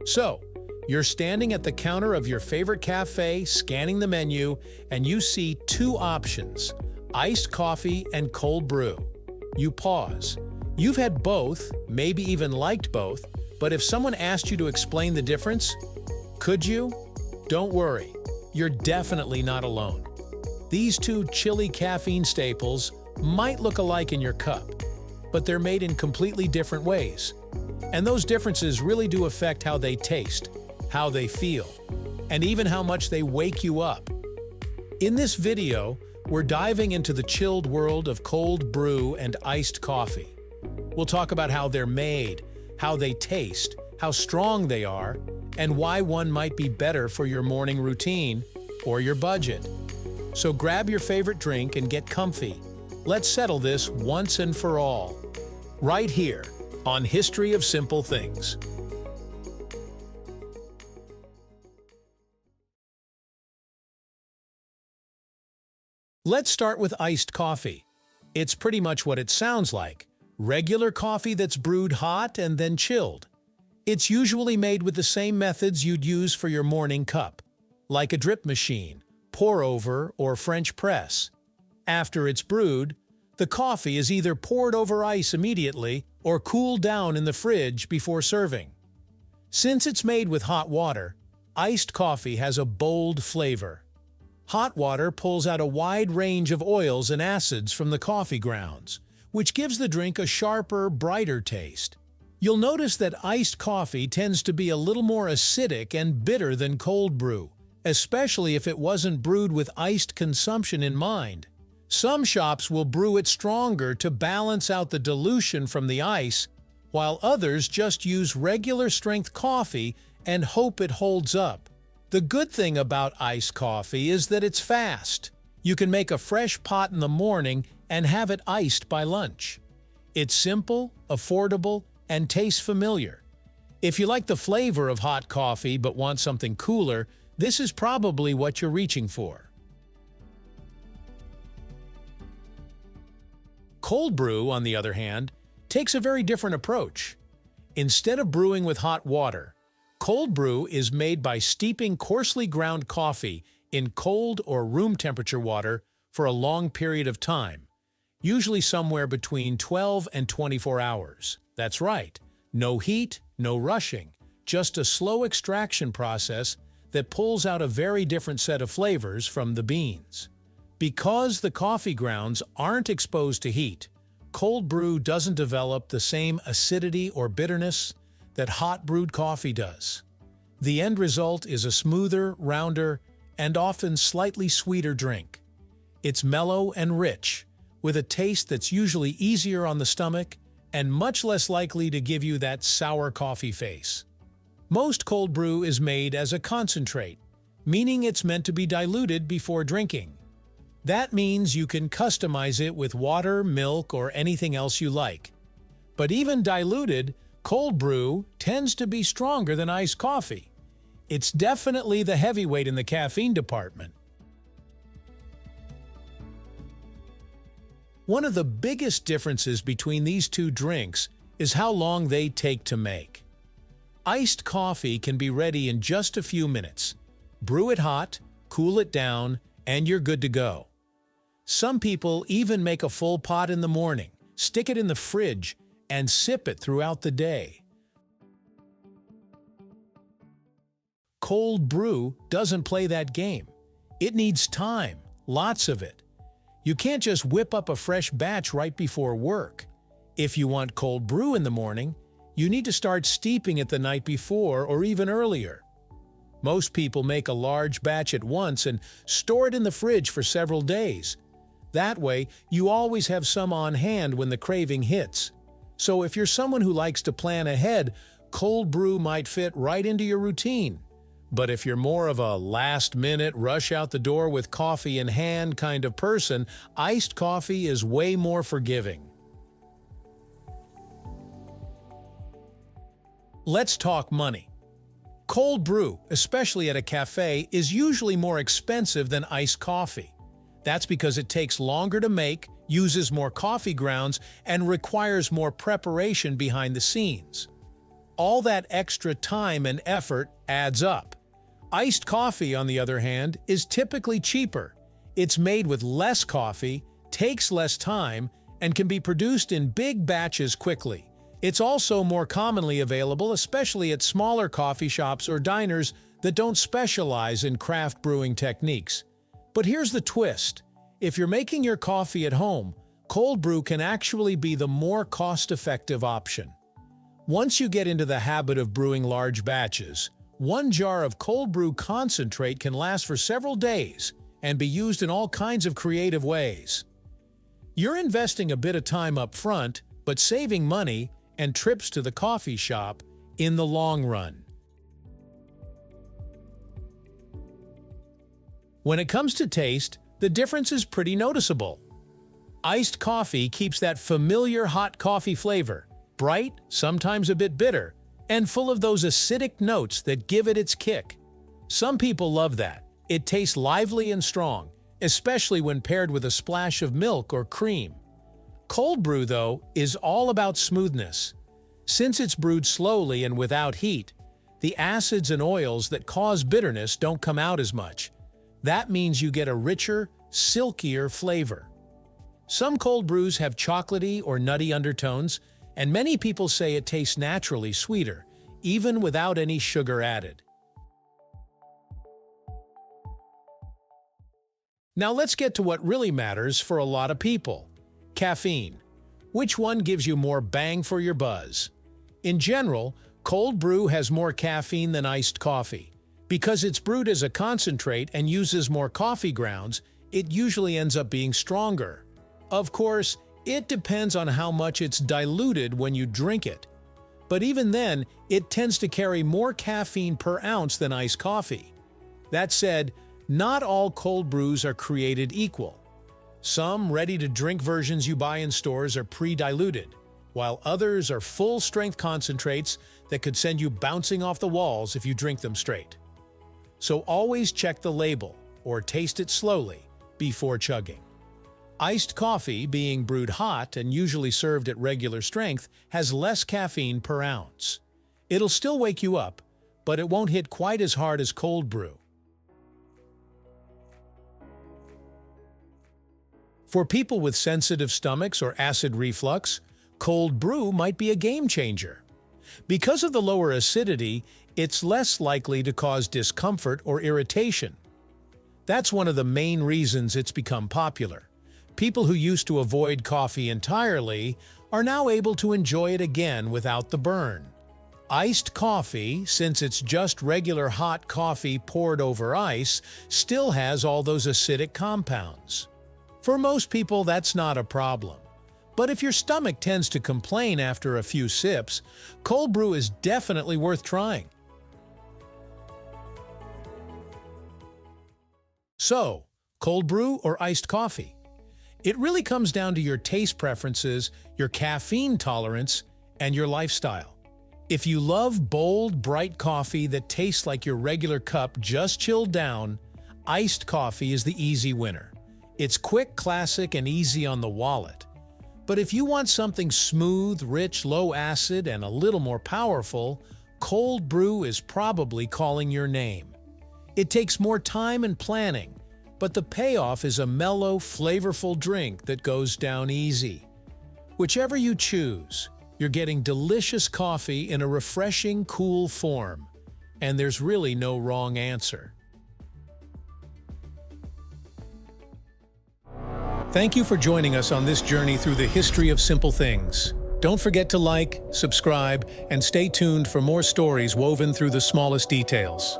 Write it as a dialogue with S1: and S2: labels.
S1: So, you're standing at the counter of your favorite cafe, scanning the menu, and you see two options: iced coffee and cold brew. You pause. You've had both, maybe even liked both, but if someone asked you to explain the difference, could you? Don't worry, you're definitely not alone. These two chilly caffeine staples might look alike in your cup, but they're made in completely different ways. And those differences really do affect how they taste, how they feel, and even how much they wake you up. In this video, we're diving into the chilled world of cold brew and iced coffee. We'll talk about how they're made, how they taste, how strong they are, and why one might be better for your morning routine or your budget. So grab your favorite drink and get comfy. Let's settle this once and for all, right here on History of Simple Things. Let's start with iced coffee. It's pretty much what it sounds like: regular coffee that's brewed hot and then chilled. It's usually made with the same methods you'd use for your morning cup, like a drip machine, pour-over, or French press. After it's brewed, the coffee is either poured over ice immediately or cooled down in the fridge before serving. Since it's made with hot water, iced coffee has a bold flavor. Hot water pulls out a wide range of oils and acids from the coffee grounds, which gives the drink a sharper, brighter taste. You'll notice that iced coffee tends to be a little more acidic and bitter than cold brew, especially if it wasn't brewed with iced consumption in mind. Some shops will brew it stronger to balance out the dilution from the ice, while others just use regular strength coffee and hope it holds up. The good thing about iced coffee is that it's fast. You can make a fresh pot in the morning and have it iced by lunch. It's simple, affordable, and tastes familiar. If you like the flavor of hot coffee but want something cooler, this is probably what you're reaching for. Cold brew, on the other hand, takes a very different approach. Instead of brewing with hot water, cold brew is made by steeping coarsely ground coffee in cold or room temperature water for a long period of time, usually somewhere between 12 and 24 hours. That's right, no heat, no rushing, just a slow extraction process that pulls out a very different set of flavors from the beans. Because the coffee grounds aren't exposed to heat, cold brew doesn't develop the same acidity or bitterness that hot brewed coffee does. The end result is a smoother, rounder, and often slightly sweeter drink. It's mellow and rich, with a taste that's usually easier on the stomach and much less likely to give you that sour coffee face. Most cold brew is made as a concentrate, meaning it's meant to be diluted before drinking. That means you can customize it with water, milk, or anything else you like. But even diluted, cold brew tends to be stronger than iced coffee. It's definitely the heavyweight in the caffeine department. One of the biggest differences between these two drinks is how long they take to make. Iced coffee can be ready in just a few minutes. Brew it hot, cool it down, and you're good to go. Some people even make a full pot in the morning, stick it in the fridge, and sip it throughout the day. Cold brew doesn't play that game. It needs time, lots of it. You can't just whip up a fresh batch right before work. If you want cold brew in the morning, you need to start steeping it the night before or even earlier. Most people make a large batch at once and store it in the fridge for several days. That way, you always have some on hand when the craving hits. So if you're someone who likes to plan ahead, cold brew might fit right into your routine. But if you're more of a last-minute, rush-out-the-door with coffee in hand kind of person, iced coffee is way more forgiving. Let's talk money. Cold brew, especially at a cafe, is usually more expensive than iced coffee. That's because it takes longer to make, uses more coffee grounds, and requires more preparation behind the scenes. All that extra time and effort adds up. Iced coffee, on the other hand, is typically cheaper. It's made with less coffee, takes less time, and can be produced in big batches quickly. It's also more commonly available, especially at smaller coffee shops or diners that don't specialize in craft brewing techniques. But here's the twist. If you're making your coffee at home, cold brew can actually be the more cost-effective option. Once you get into the habit of brewing large batches, one jar of cold brew concentrate can last for several days and be used in all kinds of creative ways. You're investing a bit of time up front, but saving money and trips to the coffee shop in the long run. When it comes to taste, the difference is pretty noticeable. Iced coffee keeps that familiar hot coffee flavor, bright, sometimes a bit bitter, and full of those acidic notes that give it its kick. Some people love that. It tastes lively and strong, especially when paired with a splash of milk or cream. Cold brew, though, is all about smoothness. Since it's brewed slowly and without heat, the acids and oils that cause bitterness don't come out as much. That means you get a richer, silkier flavor. Some cold brews have chocolatey or nutty undertones, and many people say it tastes naturally sweeter, even without any sugar added. Now let's get to what really matters for a lot of people: caffeine. Which one gives you more bang for your buzz? In general, cold brew has more caffeine than iced coffee. Because it's brewed as a concentrate and uses more coffee grounds, it usually ends up being stronger. Of course, it depends on how much it's diluted when you drink it. But even then, it tends to carry more caffeine per ounce than iced coffee. That said, not all cold brews are created equal. Some ready-to-drink versions you buy in stores are pre-diluted, while others are full-strength concentrates that could send you bouncing off the walls if you drink them straight. So always check the label, or taste it slowly, before chugging. Iced coffee, being brewed hot and usually served at regular strength, has less caffeine per ounce. It'll still wake you up, but it won't hit quite as hard as cold brew. For people with sensitive stomachs or acid reflux, cold brew might be a game changer. Because of the lower acidity, it's less likely to cause discomfort or irritation. That's one of the main reasons it's become popular. People who used to avoid coffee entirely are now able to enjoy it again without the burn. Iced coffee, since it's just regular hot coffee poured over ice, still has all those acidic compounds. For most people, that's not a problem. But if your stomach tends to complain after a few sips, cold brew is definitely worth trying. So, cold brew or iced coffee? It really comes down to your taste preferences, your caffeine tolerance, and your lifestyle. If you love bold, bright coffee that tastes like your regular cup just chilled down, iced coffee is the easy winner. It's quick, classic, and easy on the wallet. But if you want something smooth, rich, low acid, and a little more powerful, cold brew is probably calling your name. It takes more time and planning, but the payoff is a mellow, flavorful drink that goes down easy. Whichever you choose, you're getting delicious coffee in a refreshing, cool form, and there's really no wrong answer. Thank you for joining us on this journey through the history of simple things. Don't forget to like, subscribe, and stay tuned for more stories woven through the smallest details.